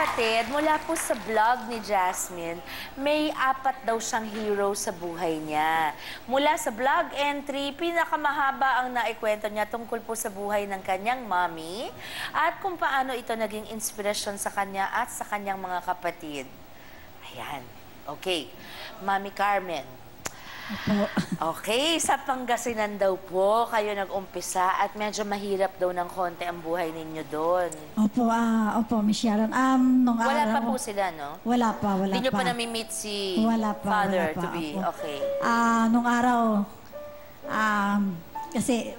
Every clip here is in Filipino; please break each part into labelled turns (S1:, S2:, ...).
S1: kapatid, mula po sa vlog ni Jasmine, may 4 daw siyang hero sa buhay niya. Mula sa vlog entry, pinakamahaba ang naikwento niya tungkol po sa buhay ng kanyang mommy at kung paano ito naging inspirasyon sa kanya at sa kanyang mga kapatid. Ayan. Okay. Mami Carmen.
S2: Opo.
S1: Okay, sa Pangasinan daw po kayo nag-umpisa at medyo mahirap daw ng konti ang buhay ninyo doon.
S2: Opo, opo, Miss Sharon. Nung
S1: Wala
S2: araw,
S1: pa po sila, no?
S2: Wala pa.
S1: Hindi nyo pa nami-meet si
S2: wala
S1: father
S2: pa,
S1: to be.
S2: opo.
S1: Okay.
S2: Nung araw, kasi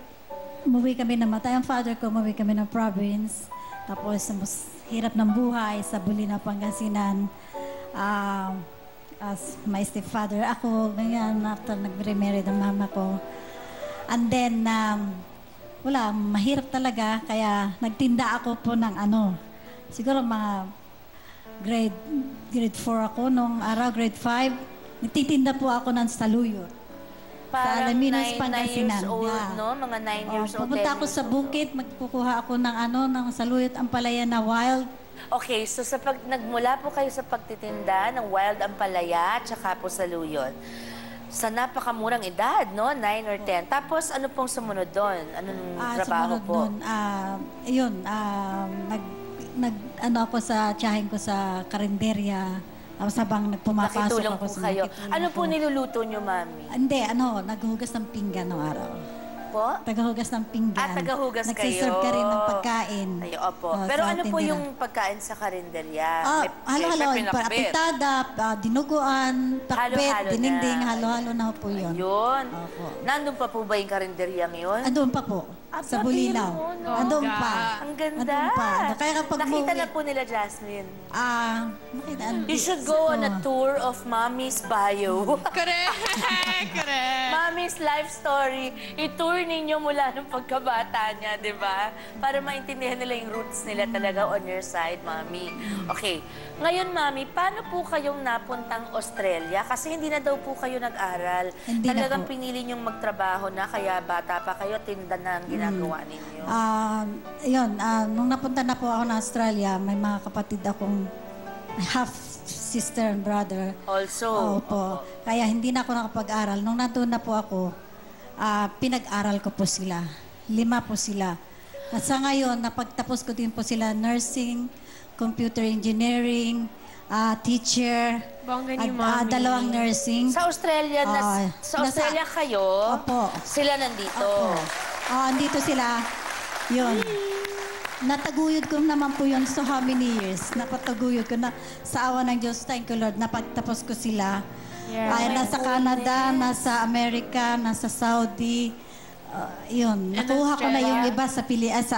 S2: umuwi kami ang father ko, umuwi kami ng province. Tapos, mas hirap ng buhay sa Bulina, Pangasinan. As my stepfather, ako, ganyan, after nag-remarried ang mama ko. And then, wala, mahirap talaga, kaya nagtinda ako po ng siguro mga grade 4 ako, nung araw, grade 5, nagtitinda po ako ng saluyot.
S1: Parang
S2: Sa Alaminos,
S1: 9
S2: Pangasinan.
S1: years old,
S2: Yeah.
S1: no? Mga 9 years old.
S2: Pupunta
S1: 10
S2: ako
S1: years
S2: sa
S1: old.
S2: bukid, magkukuha ako ng saluyot, ang palaya na wild.
S1: Okay, so nagmula po kayo sa pagtitinda ng wild ampalaya at saka po saluyot. Sa napakamurang edad, no? 9 or 10. Tapos, ano pong sumunod doon? Anong trabaho
S2: Sumunod
S1: po?
S2: Nun, ako sa tiyahin ko sa karinderya. Tapos habang pumapasok
S1: Nakitulong
S2: ako
S1: po
S2: sa
S1: kayo.
S2: nakitulong
S1: Ano po
S2: ako.
S1: niluluto nyo, Mami?
S2: Hindi, naghuhugas ng pinggan ng araw.
S1: Po?
S2: Tagahugas ng pinggan.
S1: Tagahugas kayo.
S2: Nagsiserve ka rin ng pagkain.
S1: Ay, opo.
S2: Oh,
S1: Pero
S2: sa
S1: ano po
S2: tindera.
S1: yung pagkain sa karinderya?
S2: Halo-halo,
S3: pinakbet.
S2: pitada, dinuguan, pakbet,
S1: Halo-halo
S2: dininding,
S1: na.
S2: halo-halo na po yun.
S1: Yun.
S2: Opo.
S1: Nandun pa po ba yung karinderya ngayon?
S2: Andun pa po, sa Bulinaw.
S1: biro mo, no?
S2: Andun pa.
S1: Ang ganda.
S2: Andun pa. Kaya kapag
S1: Nakita
S2: umuwi-
S1: na po nila Jasmine.
S2: Nakita.
S1: You should go on a tour of Mommy's bio.
S3: Correct! Correct!
S1: Mommy's life story. I-tour ninyo mula nung pagkabata niya, di ba? Para maintindihan nila yung roots nila talaga on your side, Mommy. Okay. Ngayon, Mommy, paano po kayong napuntang Australia? Kasi hindi na daw po kayo nag-aral.
S2: Hindi na
S1: Talagang
S2: po.
S1: pinili niyong magtrabaho na, kaya bata pa kayo, tinda na ang ginagawa ninyo.
S2: Nung napunta na po ako na Australia, may mga kapatid akong half sister and brother.
S1: Also.
S2: Opo. Kaya hindi na ako nakapag-aral. Nung nandun na po ako, pinag-aral ko po sila. 5 po sila. At sa ngayon, napagtapos ko din po sila nursing, computer engineering, teacher,
S3: Bongga
S2: at
S3: ni Mommy.
S2: 2 nursing.
S1: Sa Australia, sa Australia kayo,
S2: Opo.
S1: sila nandito.
S2: Andito sila. Yun. Nataguyod ko naman po yun so how many years. Napataguyod ko na sa awa ng Diyos, thank you Lord, napagtapos ko sila.
S3: Yeah.
S2: Ay, nasa Canada, nasa Amerika, nasa Saudi. Yun. Nakuha ko na yung iba sa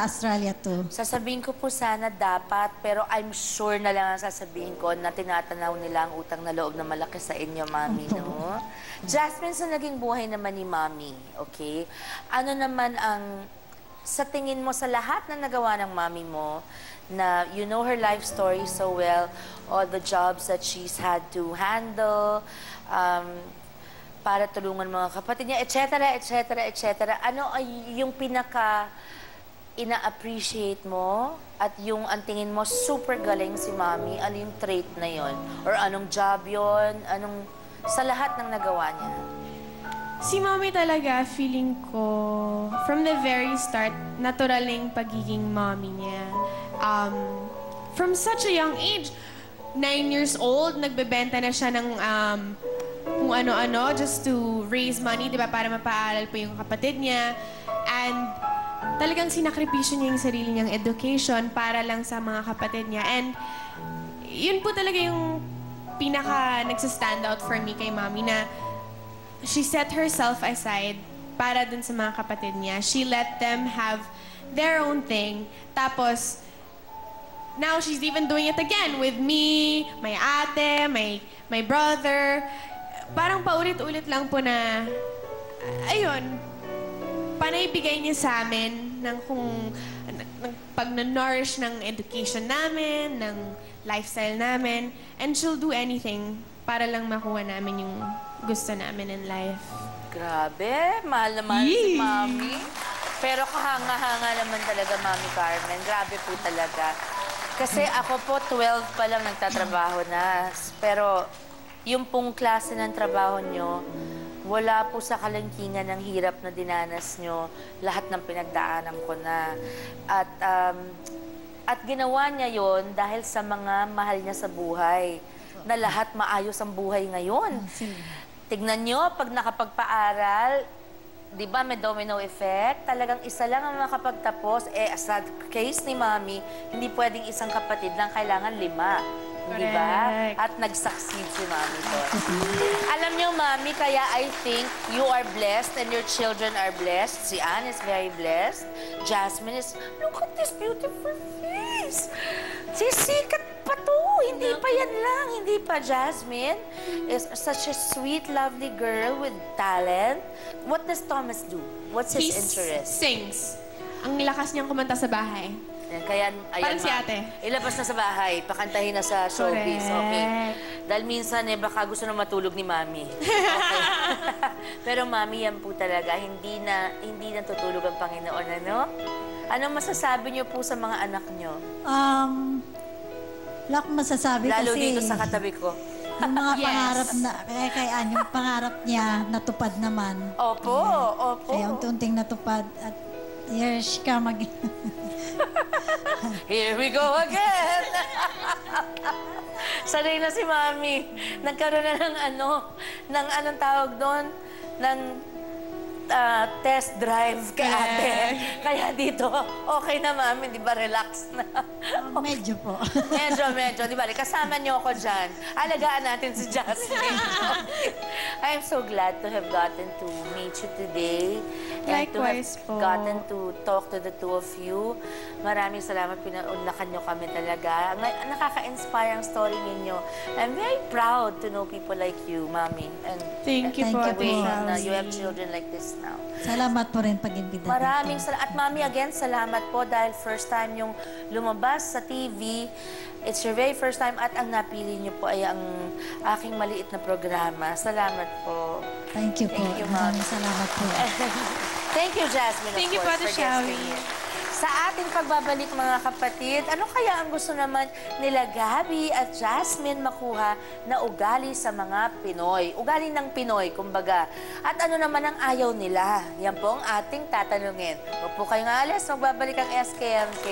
S2: Australia to.
S1: Sasabihin ko po sana dapat, pero I'm sure na lang ang sasabihin ko na tinatanaw nila ang utang na loob na malaki sa inyo, Mami, no? Jasmine, sa naging buhay naman ni Mami, okay? Ano naman ang, sa tingin mo, sa lahat na nagawa ng Mami mo, na you know her life story so well, all the jobs that she's had to handle, para tulungan mga kapatid niya, etc., etc., etc. Ano ay yung pinaka ina-appreciate mo at yung ang tingin mo super galing si Mami? Ano yung trait na yon? Or anong job yon? Anong sa lahat ng nagawa niya?
S3: Si Mommy talaga, feeling ko, from the very start, natural yung pagiging mommy niya. From such a young age, 9 years old, nagbebenta na siya ng kung ano-ano just to raise money, di ba, para mapaaral po yung kapatid niya. And talagang sinakripisyo niya yung sarili niyang education para lang sa mga kapatid niya. And yun po talaga yung pinaka nagsa-stand out for me kay Mommy na she set herself aside para dun sa mga kapatid niya. She let them have their own thing. Tapos, now she's even doing it again with me, my ate, my brother. Parang paulit-ulit lang po na, ayun, panay bigay niya sa amin ng pag-nourish ng education namin, ng lifestyle namin, and she'll do anything para lang makuha namin yung gusto namin in life.
S1: Grabe, mahal naman si Mami. Pero kahanga-hanga naman talaga, Mami Carmen. Grabe po talaga. Kasi ako po, 12 pa lang nagtatrabaho na. Pero yung pong klase ng trabaho nyo, wala po sa kalangkingan ng hirap na dinanas nyo. Lahat ng pinagdaanan ko na. At ginawa niya yon dahil sa mga mahal niya sa buhay. Na lahat maayos ang buhay ngayon. Tignan nyo, pag nakapagpaaral, di ba may domino effect? Talagang isa lang ang makapagtapos. Sa case ni Mami, hindi pwedeng isang kapatid lang, kailangan 5. Di ba? At nag-succeed si Mami doon. Alam niyo, Mami, kaya I think you are blessed and your children are blessed. Si Anne is very blessed. Jasmine is, look at this beautiful face. Sisikat pa to. Hindi pa yan lang. Hindi pa. Jasmine is such a sweet, lovely girl with talent. What does Thomas do? What's his interest?
S3: Sings. Ang lakas niyang kumanta sa bahay.
S1: Yan, kaya, ayan,
S3: Parang si ate.
S1: Ilabas na sa bahay, pakantahin na sa showbiz.
S3: Correct.
S1: Okay. Dahil minsan, baka gusto na matulog ni Mami. Okay. Pero Mami, yan po talaga. Hindi na tutulog ang Panginoon, ano? Anong masasabi niyo po sa mga anak niyo?
S2: Wala akong masasabi
S1: Lalo
S2: kasi
S1: dito sa katabi ko.
S2: yung mga
S3: Yes.
S2: pangarap na, kaya yung pangarap niya natupad naman.
S1: Opo, opo.
S2: Kaya unti-unting natupad at here she come again.
S1: Here we go again! Sanay na si Mami. Nagkaroon na ng anong tawag doon? Ng test drive kay ate. Kaya dito, okay na, Mami, di ba? Relax na.
S2: Medyo po.
S1: Medyo. Di ba? Kasama niyo ako dyan. Alagaan natin si Jasmine. I'm so glad to have gotten to meet you today.
S3: Likewise
S1: and to have
S3: po.
S1: gotten to talk to the two of you. Maraming salamat. Pinaunlakan niyo kami talaga. Nakaka-inspire ang story ninyo. I'm very proud to know people like you, Mami. And
S3: Thank you po,
S2: Thank
S3: Ate
S2: you po.
S1: na you have
S3: Shelby.
S1: children like this now.
S2: Salamat po rin pag-imbita dito.
S1: Maraming salamat. At Mami, again, salamat po dahil first time yung lumabas sa TV. It's your very first time at ang napili niyo po ay ang aking maliit na programa. Salamat po.
S2: Thank you po.
S1: Thank you, Ma'am.
S2: Maraming salamat po.
S1: Thank you, Jasmine,
S3: Thank you
S1: of
S3: po,
S1: course,
S3: Ate
S1: for guesting
S3: Shelby.
S1: in. Sa ating pagbabalik, mga kapatid, ano kaya ang gusto naman nila Gabby at Jasmine makuha na ugali sa mga Pinoy? Ugali ng Pinoy, kumbaga. At ano naman ang ayaw nila? Yan po ang ating tatanungin. Huwag po kayong alis, magbabalik ang SKMK.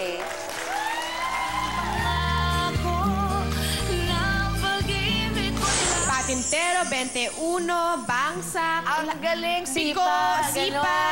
S3: Patintero, 21, Bangsa,
S1: Ang galing,
S3: Biko,
S1: sipa,
S3: Sipa,
S1: ganon.